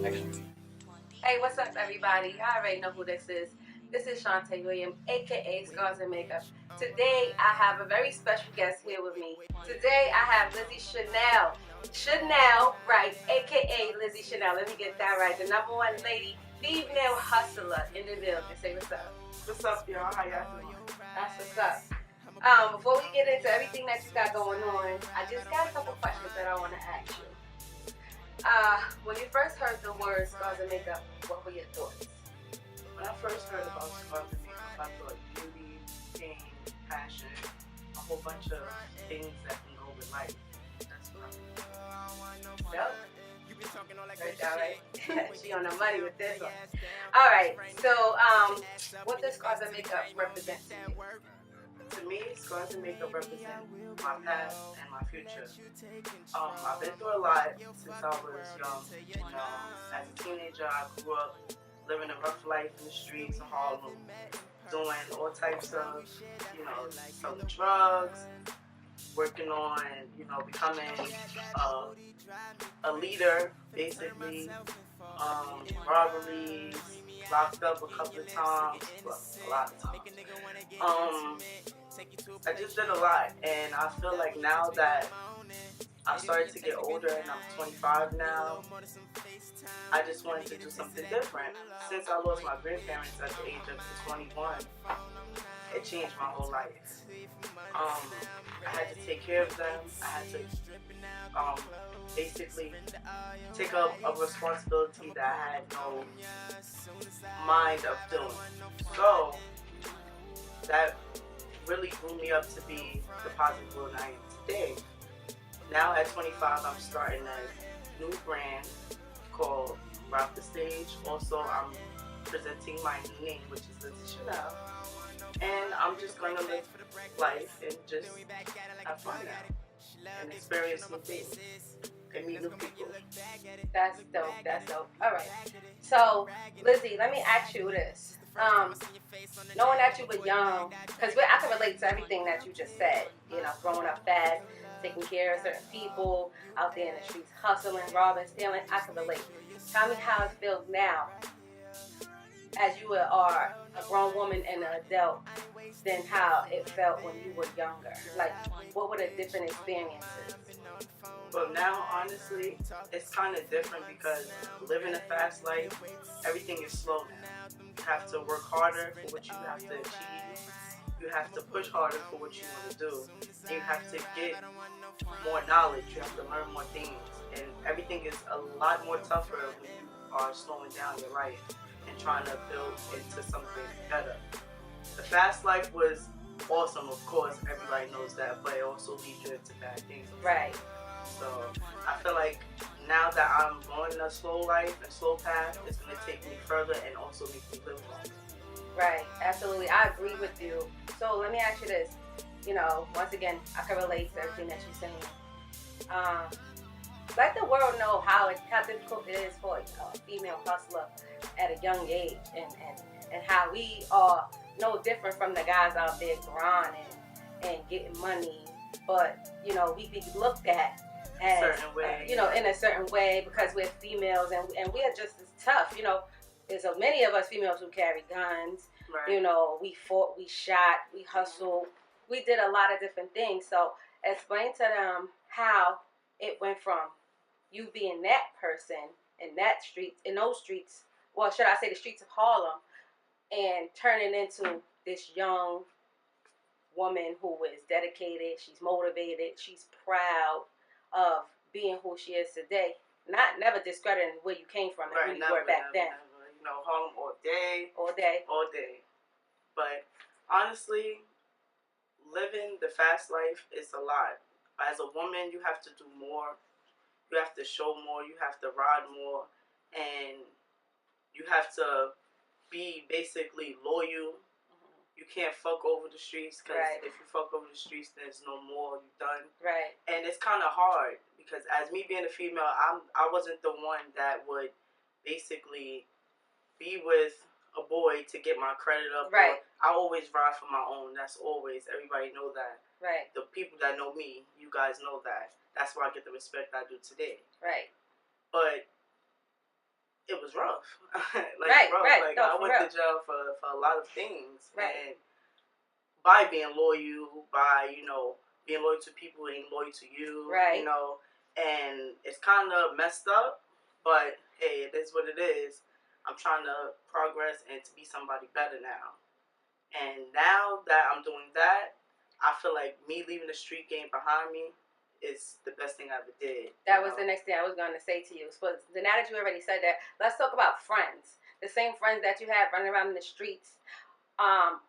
Hey, what's up, everybody? I already know who this is. This is Shantae Williams, aka Scars and Makeup. Today, I have a very special guest here with me. Today, I have Lizzychanel. Chanel, right, aka Lizzychanel. Let me get that right. The number one lady, female hustler in the building. Say what's up. What's up, y'all? How y'all doing? That's what's up. Before we get into everything that you got going on, I just got a couple questions that I want to ask you. When you first heard the word Scars and Makeup, what were your thoughts? When I first heard about scars and makeup, I thought beauty, pain, passion, a whole bunch of things that can go with life. That's what I Yep. Heard that right? She on the money with this one. All right. So, what does Scars and Makeup represent to you? To me, scars and makeup represent my past and my future. I've been through a lot since I was young. As a teenager, I grew up living a rough life in the streets of Harlem, doing all types of, selling drugs, working on, becoming a leader, basically. Robberies, locked up a couple of times, well, a lot of times. I just did a lot, and I feel like now that I started to get older and I'm 25 now, I just wanted to do something different. Since I lost my grandparents at the age of 21, it changed my whole life. I had to take care of them. I had to basically take up a responsibility that I had no mind of doing. So that really grew me up to be the positive woman I am today. Now at 25, I'm starting a new brand called Rock the Stage. Also, I'm presenting my new name, which is Lizzychanel. And I'm just going to live life and just have fun now and experience new things and meet new people. That's dope. That's dope. All right. So, Lizzy, let me ask you this. Knowing that you were young, because I can relate to everything that you just said. Growing up fast, taking care of certain people, out there in the streets, hustling, robbing, stealing. I can relate. Tell me how it feels now, as you are a grown woman and an adult, than how it felt when you were younger. Like, what were the different experiences? Well, now, honestly, it's kind of different because living a fast life, everything is slow now. You have to work harder for what you have to achieve. You have to push harder for what you want to do. And you have to get more knowledge. You have to learn more things. And everything is a lot more tougher when you are slowing down your life and trying to build into something better. The fast life was awesome, of course, everybody knows that, but it also leads you into bad things. Right. So I feel like now that I'm going a slow life and slow path, it's going to take me further and also make me live longer. Right, absolutely. I agree with you. So let me ask you this. Once again, I can relate to everything that you're saying. Let the world know how difficult it is for a female hustler at a young age, and how we are no different from the guys out there grinding and getting money, but we be looked at as certain way, in a certain way because we're females and we are just as tough. There's so many of us females who carry guns. Right. We fought, we shot, we hustled, we did a lot of different things. So explain to them how it went from you being that person in those streets, well, should I say the streets of Harlem, and turning into this young woman who is dedicated, she's motivated, she's proud of being who she is today. Never discrediting where you came from and who you were back then. Never. Home all day. All day. All day. But honestly, living the fast life is a lot. As a woman, you have to do more. You have to show more. You have to ride more. And you have to be basically loyal. You can't fuck over the streets because if you fuck over the streets, there's no more. You're done. Right. And it's kind of hard because as me being a female, I wasn't the one that would basically be with a boy to get my credit up. Right. I always ride for my own. That's always. Everybody know that. Right. The people that know me, you guys know that. That's why I get the respect I do today. Right. But it was rough. Right. Like No, I for went real. to jail for a lot of things, Right. and by being loyal, by being loyal to people and loyal to you, Right. and it's kind of messed up, but hey, it is what it is. I'm trying to progress and to be somebody better now. And now that I'm doing that, I feel like me leaving the street game behind me is the best thing I ever did. That was the next thing I was going to say to you. So now that you already said that, let's talk about friends. The same friends that you have running around in the streets. Are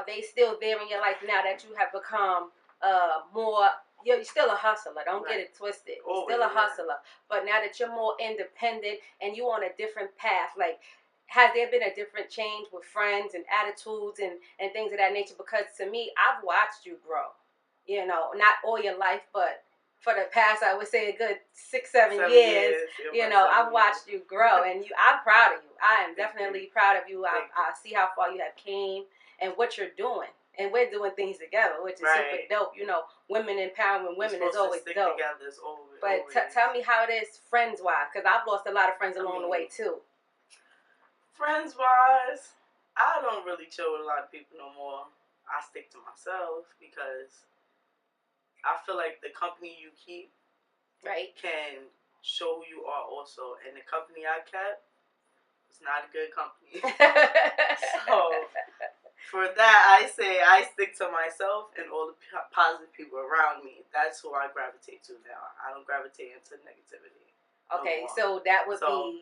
they still there in your life now that you have become more? You're still a hustler. Don't get it twisted. You're still a hustler, but now that you're more independent and you on a different path, like. Has there been a different change with friends and attitudes and things of that nature? Because to me, I've watched you grow. Not all your life, but for the past, I would say a good 6-7 years. I've watched you grow, and I'm proud of you. I am definitely proud of you. I see how far you have came and what you're doing, and we're doing things together, which is super dope. Women empowering women is always dope. But tell me how it is friends wise, because I've lost a lot of friends along the way too. Friends wise, I don't really chill with a lot of people no more. I stick to myself because I feel like the company you keep can show who you are also. And the company I kept was not a good company. So for that, I say I stick to myself and all the positive people around me. That's who I gravitate to now. I don't gravitate into negativity. Okay, so that would be...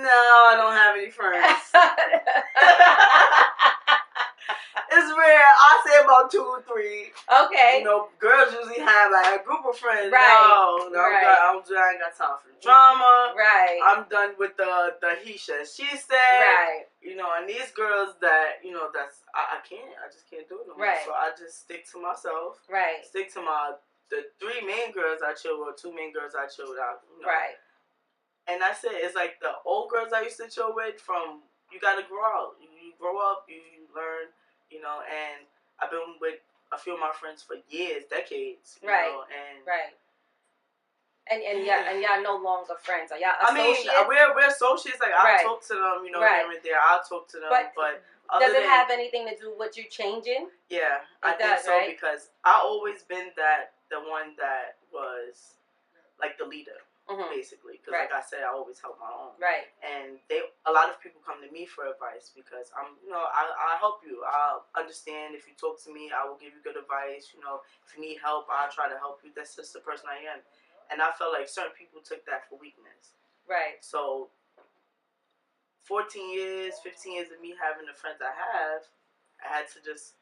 No, I don't have any friends. It's rare. I say about 2 or 3. Okay. Girls usually have like a group of friends. Right. No, I ain't got time for the drama. Right. I'm done with the he said, she said. Right. And these girls that that's I can't. I just can't do it no more. Right. So I just stick to myself. Right. Stick to the 3 main girls I chill with, 2 main girls I chill with. Right. And that's it. It's like the old girls I used to chill with. You gotta grow out. You grow up. You learn. And I've been with a few of my friends for years, decades. Right. And y'all no longer friends. Are y'all associates? I mean, we're associates. Like I talk to them. Here and there. I'll talk to them. But does it have anything to do with you changing? Yeah, I think so, because I always been the one that was like the leader. Basically, because like I said, I always help my own. Right. And a lot of people come to me for advice because I help you. I'll understand if you talk to me. I will give you good advice. If you need help, I'll try to help you. That's just the person I am. And I felt like certain people took that for weakness. Right. So 14 years, 15 years of me having the friends I had to just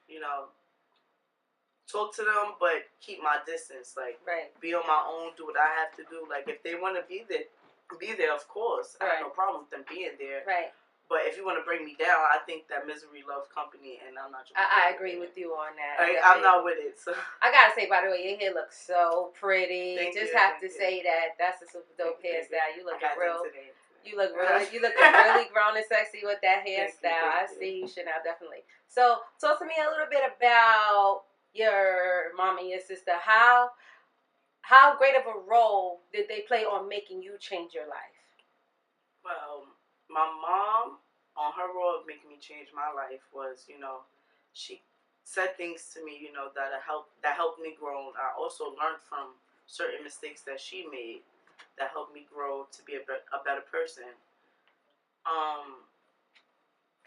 talk to them, but keep my distance. Like, be on my own, do what I have to do. Like, if they want to be there, of course. I have no problem with them being there. Right. But if you want to bring me down, I think that misery loves company, and I'm not. I agree with you on that. I'm not with it. So. I gotta say, by the way, your hair looks so pretty. Thank you. Say that's a super dope hairstyle. You look real. You look really grown and sexy with that hairstyle. I see you, Chanel, definitely. So, talk to me a little bit about your mom and your sister. How great of a role did they play on making you change your life? Well, my mom, on her role of making me change my life was, she said things to me, that helped me grow. I also learned from certain mistakes that she made that helped me grow to be a better person.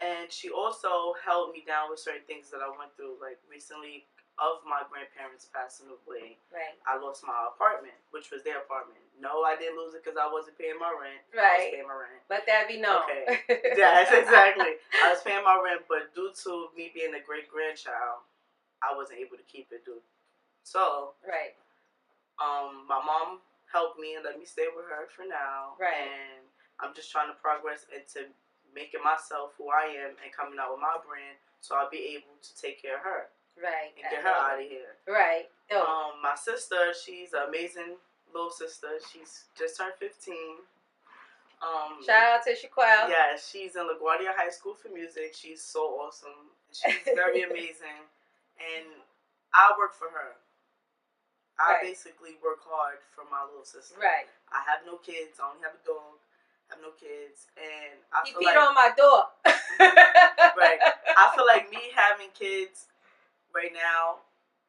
And she also held me down with certain things that I went through, like recently. Of my grandparents passing away, I lost my apartment, which was their apartment. No, I didn't lose it because I wasn't paying my rent. I was paying my rent. Let that be known. Okay. Yes, exactly. I was paying my rent, but due to me being a great-grandchild, I wasn't able to keep it due. So, my mom helped me and let me stay with her for now. And I'm just trying to progress into making myself who I am and coming out with my brand so I'll be able to take care of her. And get her out of here. My sister, she's an amazing little sister. She's just turned 15. Shout out to Shaquille. Yeah, she's in LaGuardia High School for music. She's so awesome. She's very amazing. And I work for her. I basically work hard for my little sister. I have no kids. I only have a dog. have no kids, and I he feel peed like on my door. right. I feel like me having kids right now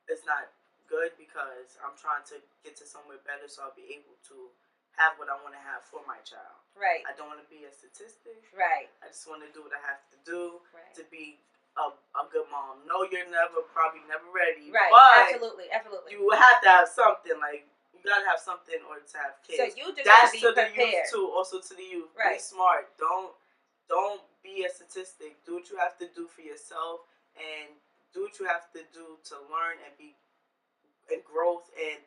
is not good because I'm trying to get to somewhere better so I'll be able to have what I want to have for my child. Right. I don't want to be a statistic. Right. I just want to do what I have to do to Right. be a good mom. No, you're probably never ready. Right. But Absolutely. Absolutely. you have to have something. Like, you gotta have something in order to have kids. So you just That's gotta be to the prepared. youth too. Also to the youth. Right. Be smart. Don't be a statistic. Do what you have to do for yourself, and do what you have to do to learn and be and growth and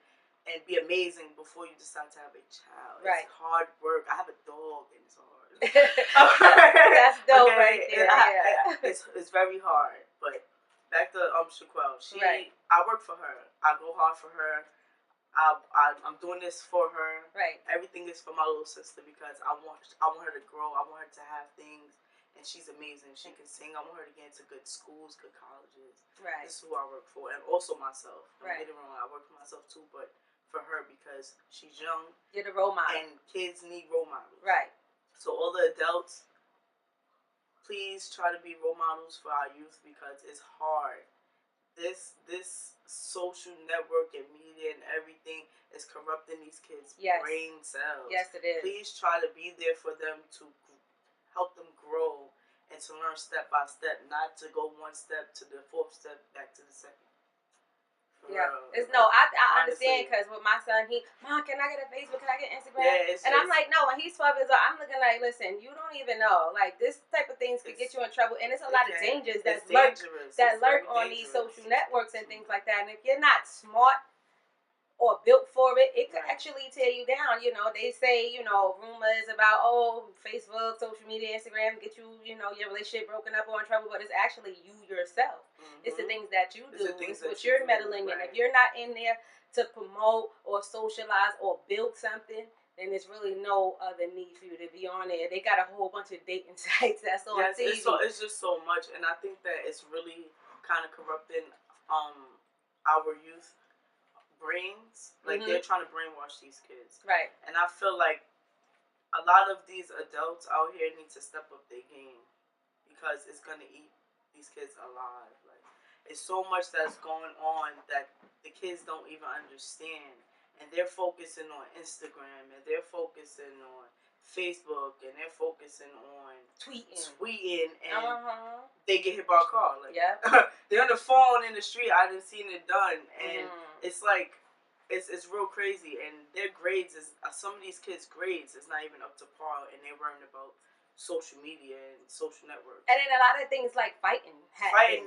be amazing before you decide to have a child. Right. It's hard work. I have a dog and it's hard. That's dope, okay. Right there. It's very hard. But back to Shaquelle. Right. I work for her. I go hard for her. I'm doing this for her. Right. Everything is for my little sister because I want her to grow. I want her to have things, and she's amazing. She can sing. I want her to get into good schools, good colleges. Right. This is who I work for, and also myself. Don't right. get it wrong. I work for myself too, but for her because she's young. You're the role model, and kids need role models. Right. So all the adults, please try to be role models for our youth because it's hard. This social network and media and everything is corrupting these kids' brain cells. Yes, it is. Please try to be there for them to help them grow and to learn step by step, not to go one step to the fourth step back to the second. Yeah, I understand because with my son, Mom, can I get a Facebook? Can I get Instagram? Yeah, and I'm like, no. When he's 12 years old, I'm looking like, listen, you don't even know. Like this type of things could get you in trouble, and it's a lot of dangers that lurk on these social networks and things like that. And if you're not smart or built for it, it could actually tear you down. You know, they say, rumors about, Facebook, social media, Instagram get you, your relationship broken up or in trouble, but it's actually you yourself. Mm-hmm. It's the things that you do. It's what you're meddling in. If you're not in there to promote or socialize or build something, then there's really no other need for you to be on there. They got a whole bunch of dating sites that's on TV. It's just so much, and I think that it's really kind of corrupting our youth brains. Like, they're trying to brainwash these kids. Right. And I feel like a lot of these adults out here need to step up their game because it's going to eat these kids alive. Like, it's so much that's going on that the kids don't even understand. And they're focusing on Instagram, and they're focusing on Facebook, and they're focusing on tweeting, and they get hit by a car. Like, they're on the phone in the street. I done seen it done, and it's like it's real crazy. And their grades is some of these kids' grades is not even up to par, and they're worrying about social media and social networks. And then a lot of things like fighting,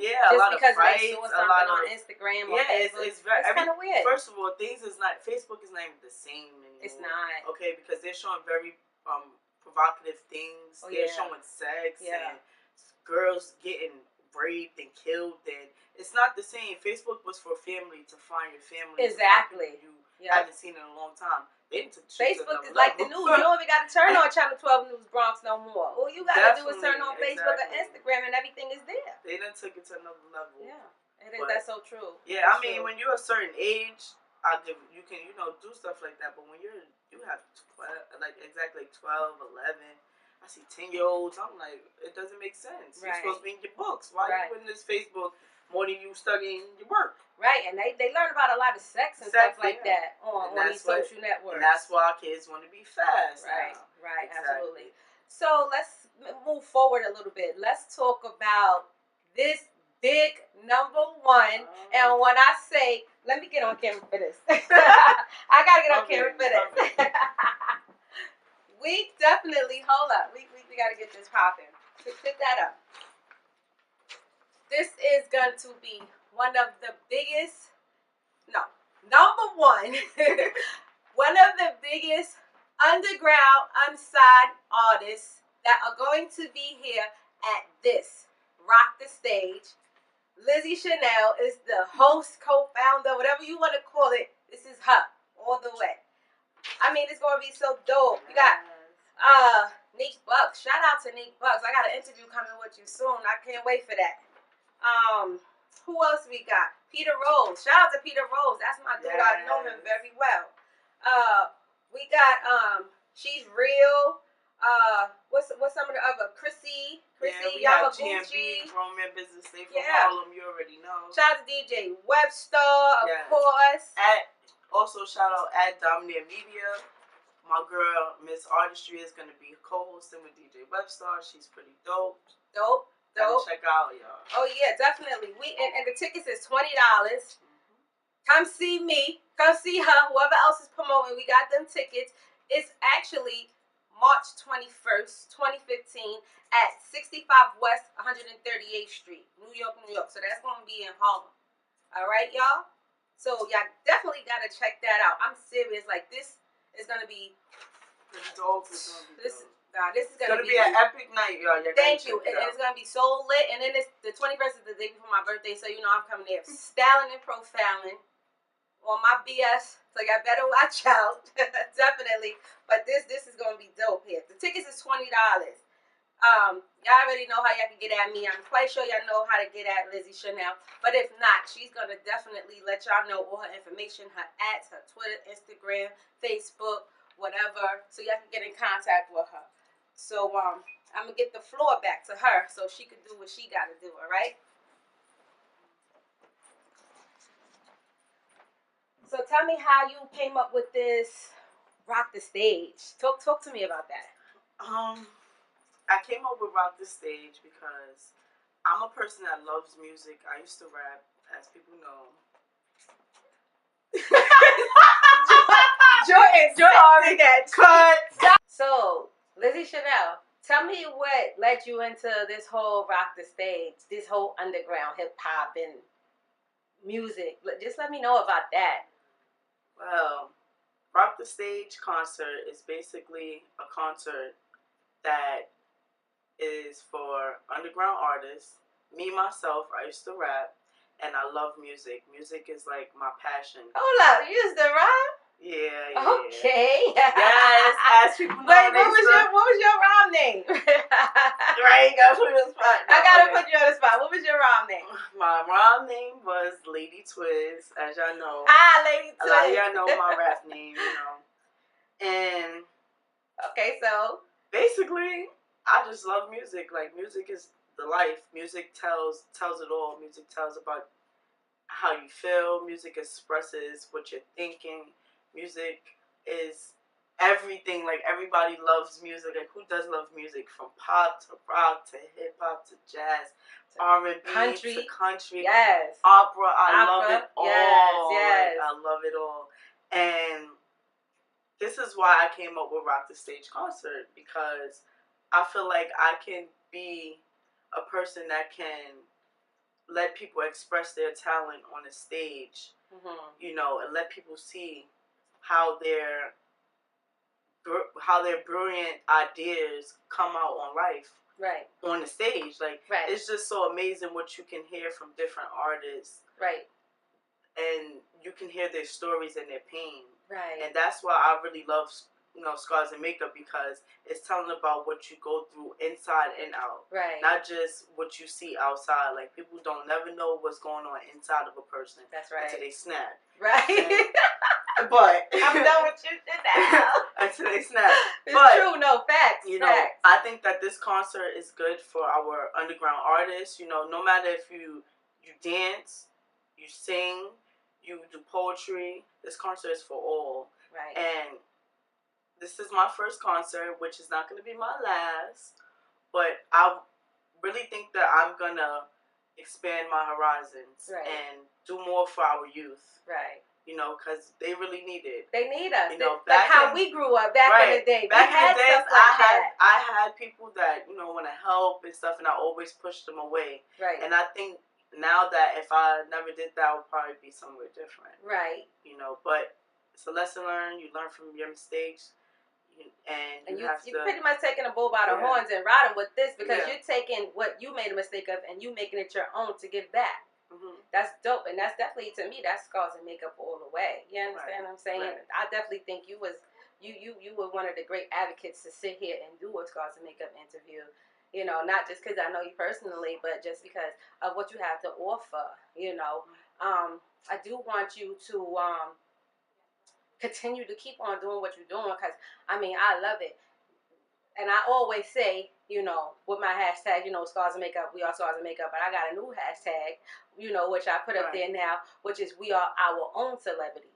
yeah, just a lot of fights, they saw something on Instagram or Facebook. It's kind of weird. First of all, Facebook is not even the same anymore. It's not. Okay, because they're showing very provocative things. They're showing sex and girls getting raped and killed, and it's not the same. Facebook was for family, to find your family. Exactly. You haven't seen in a long time. Facebook is like the news. You don't even got to turn on Channel 12 News Bronx no more. All you got to do is turn on Facebook or Instagram, and everything is there. They done took it to another level. Yeah, that's so true. Yeah, I mean, when you're a certain age, you can do stuff like that. But when you have 12, like exactly 12, 11. I see 10-year-olds. I'm like, it doesn't make sense. You're supposed to be in your books. Why are you in this Facebook more than you studying your work? Right, and they learn about a lot of sex and stuff like that on these social networks. And that's why kids want to be fast. Right, absolutely. So let's move forward a little bit. Let's talk about this big number one. And when I say, let me get on camera for this. I got to get on camera for this. We definitely, hold up. We got to get this popping. Put that up. This is going to be one of the biggest, number one, one of the biggest underground, unsigned artists that are going to be here at this Rock the Stage. Lizzychanel is the host, co-founder, whatever you want to call it. This is her all the way. I mean, it's going to be so dope. You got Neek Bucks. Shout out to Neek Bucks. I got an interview coming with you soon. I can't wait for that. Who else we got? Peter Rose. Shout out to Peter Rose. That's my dude. I know him very well. We got She's Real. What's some of the other Chrissy, we have Yamaguchi, GMB, Grown Man Business Day from Yeah. Harlem. You already know. Shout out to DJ Webster, of Yes. course. Also shout out at Dominator Media. My girl Miss Artistry is gonna be co-hosting with DJ Webster. She's pretty dope. Dope. Check out, y'all. Oh yeah, definitely. And the tickets is $20. Come see me. Come see her. Whoever else is promoting, we got them tickets. It's actually March 21st, 2015 at 65 West 138th Street, New York, New York. So that's going to be in Harlem. All right, y'all? So y'all definitely got to check that out. I'm serious. Like, this is going to be... Pretty dope. This is going to be an epic night, y'all. Thank you. And it's going to be so lit. And then the 21st is the day before my birthday, so you know I'm coming there styling and profiling on my BS, so y'all better watch out. Definitely. But this is gonna be dope here. The tickets is $20. Y'all already know how y'all can get at me. I'm quite sure y'all know how to get at Lizzychanel. But if not, she's gonna definitely let y'all know all her information, her ads, her Twitter, Instagram, Facebook, whatever, so y'all can get in contact with her. So I'm gonna get the floor back to her so she can do what she gotta do, all right? So tell me how you came up with this Rock the Stage. Talk to me about that. I came up with Rock the Stage because I'm a person that loves music. I used to rap, as people know. Jordan, cut. So, Lizzychanel, tell me what led you into this whole Rock the Stage, this whole underground hip hop and music. Just let me know about that. Well, Rock the Stage concert is basically a concert that is for underground artists. Me, myself, I used to rap, and I love music. Music is like my passion. Hold up, you used to rap? Yeah. Okay. Yes, as people know. Wait, what was your rhyme name? Right, you gotta put me on the spot. I gotta put you on the spot. What was your rhyme name? My rhyme name was Lady Twiz, as y'all know. Lady Twiz. A lot of y'all know my rap name, you know. And okay, so basically, I just love music. Like, music is the life. Music tells it all. Music tells about how you feel. Music expresses what you're thinking. Music is everything. Like, everybody loves music. Like, who does love music? From pop to rock to hip hop to jazz, R&B country. to country, yes, opera. I love it all. Yes. Like, I love it all. And this is why I came up with Rock the Stage concert, because I feel like I can be a person that can let people express their talent on a stage, you know, and let people see how their brilliant ideas come out on life, right, on the stage. Like, right. It's just so amazing what you can hear from different artists, right, and you can hear their stories and their pain, right. And that's why I really love, you know, Scars and Makeup, because it's telling about what you go through inside and out. Right. Not just what you see outside. Like, people don't never know what's going on inside of a person. That's right. Until they snap. Right. But I'm done with you now. Until they snap. It's true, no, facts. You know, facts. I think that this concert is good for our underground artists. You know, no matter if you dance, you sing, you do poetry, this concert is for all. Right. And this is my first concert, which is not going to be my last, but I really think that I'm going to expand my horizons, right, and do more for our youth. Right. You know, because they really need it. They need us. You know, like how we grew up back in the day. Back in the days, stuff like I had people that, you know, want to help and stuff, and I always pushed them away. Right. And I think now that if I never did that, I would probably be somewhere different. Right. You know, but it's a lesson learned. You learn from your mistakes. And you pretty much taking a bull by the horns and riding with this, because you're taking what you made a mistake of and you making it your own to give back. That's dope, and that's definitely, to me, that's Scars and Makeup all the way. You understand what I'm saying? Right. I definitely think you were one of the great advocates to sit here and do a Scars and Makeup interview. You know, not just because I know you personally, but just because of what you have to offer. You know, I do want you to continue to keep on doing what you're doing, because I mean, I love it. and I always say, you know, with my hashtag, you know, Scars and Makeup, we are Scars and Makeup, but I got a new hashtag, you know, which I put up there now, which is we are our own celebrities.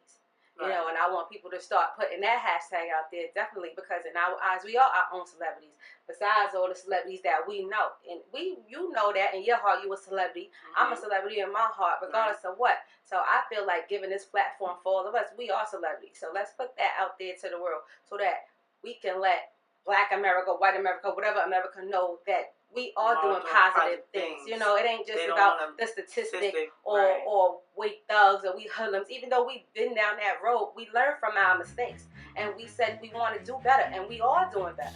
You know, and I want people to start putting that hashtag out there, definitely, because in our eyes, we are our own celebrities. Besides all the celebrities that we know, and you know that in your heart, you a celebrity. I'm a celebrity in my heart, regardless of what. So I feel like giving this platform for all of us, we are celebrities. So let's put that out there to the world, so that we can let Black America, White America, whatever America know that we are doing positive things. You know, it ain't just about the statistic or we thugs or we hoodlums. Even though we've been down that road, we learn from our mistakes. And we said we want to do better. And we are doing better.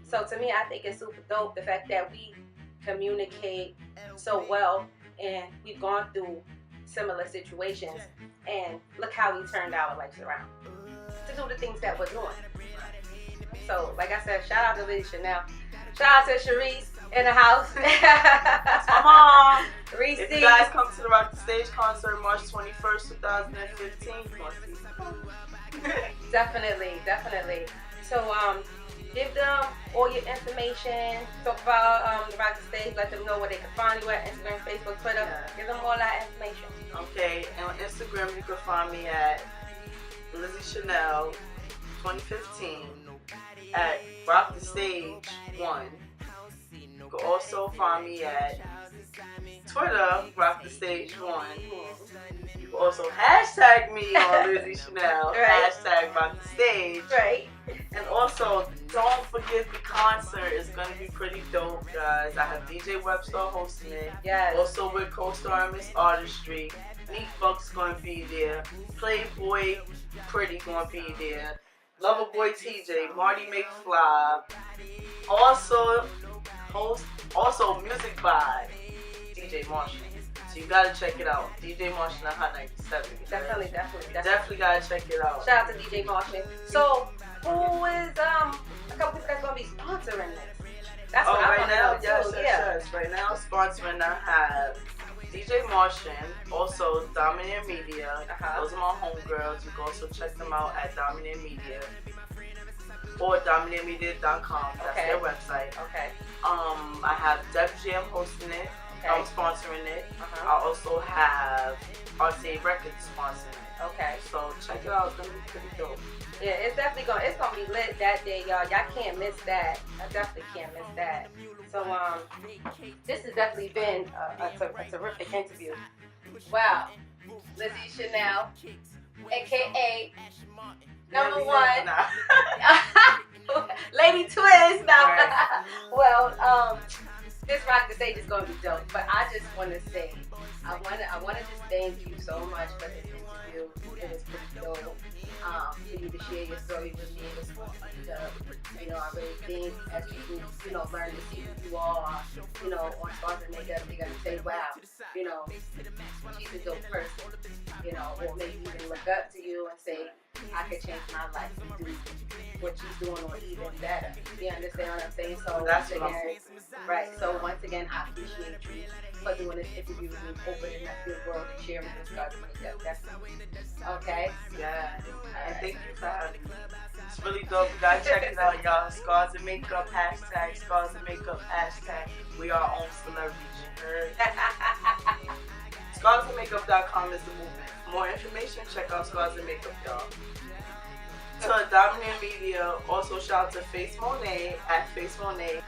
So to me, I think it's super dope, the fact that we communicate so well. And we've gone through similar situations. And look how we turned our lives around to do the things that we're doing. So, like I said, shout out to Lizzychanel. Shout out to Sharice in the house. That's my mom. Reese. If you guys come to the Rock the Stage concert March 21st, 2015, Definitely. So, give them all your information. Talk about the Rock the Stage. Let them know where they can find you at Instagram, Facebook, Twitter. Give them all that information. Okay, and on Instagram you can find me at Lizzychanel 2015 at Rock the Stage 1. You can also find me at Twitter, Rock the Stage 1. You can also hashtag me on Lizzychanel, hashtag Rock the Stage. Right. And also, don't forget the concert. It's going to be pretty dope, guys. I have DJ Webster hosting it. Yes. Also with co-star Miss Artistry. Neat Buck's going to be there. Playboy Pretty going to be there. Loverboy TJ, Marty McFly. Also music by DJ Martian. So you gotta check it out. DJ Martian at Hot 97. Definitely gotta check it out. Shout out to DJ Martian. So who is a couple people that's gonna be sponsoring this? That's what I want to know too. Yes. Right now sponsoring I have DJ Martian, also Dominant Media. Those are my homegirls. You can also check them out at Dominant Media or dominantmedia.com. That's their website. Okay. I have Def Jam hosting it. I'm sponsoring it. I also have RCA Records sponsoring it. Okay. So check it out. It's gonna be pretty dope. Yeah, it's gonna be lit that day, y'all. Y'all can't miss that. I definitely can't miss that. So this has definitely been a terrific interview. Wow, Lizzychanel, aka number one, Lady Twins. Now, well, this Rock the Stage is gonna be dope. But I just want to say, I want to just thank you so much for this interview. It was pretty dope. For you to share your story with me, it was you know, I really think as people, you know, learn to see who you are, you know, on Scars and Makeup, they're gonna say, wow, you know, she's a dope person, you know, or maybe even look up to you and say, I could change my life and do what she's doing or even better. You understand what I'm saying? So that's once again, right. So once again, I appreciate you for doing this interview with me, opening up your world and sharing this Scars and Makeup. That's okay. Yeah. And thank you for having me. It's really dope. You gotta check it out, y'all. Scars and Makeup, hashtag Scars and Makeup, hashtag we are own celebrities. You heard? Scarsandmakeup.com is the movement. For more information, check out Scars and Makeup, y'all. To Dominant Media, also shout out to Face Monet at Face Monet.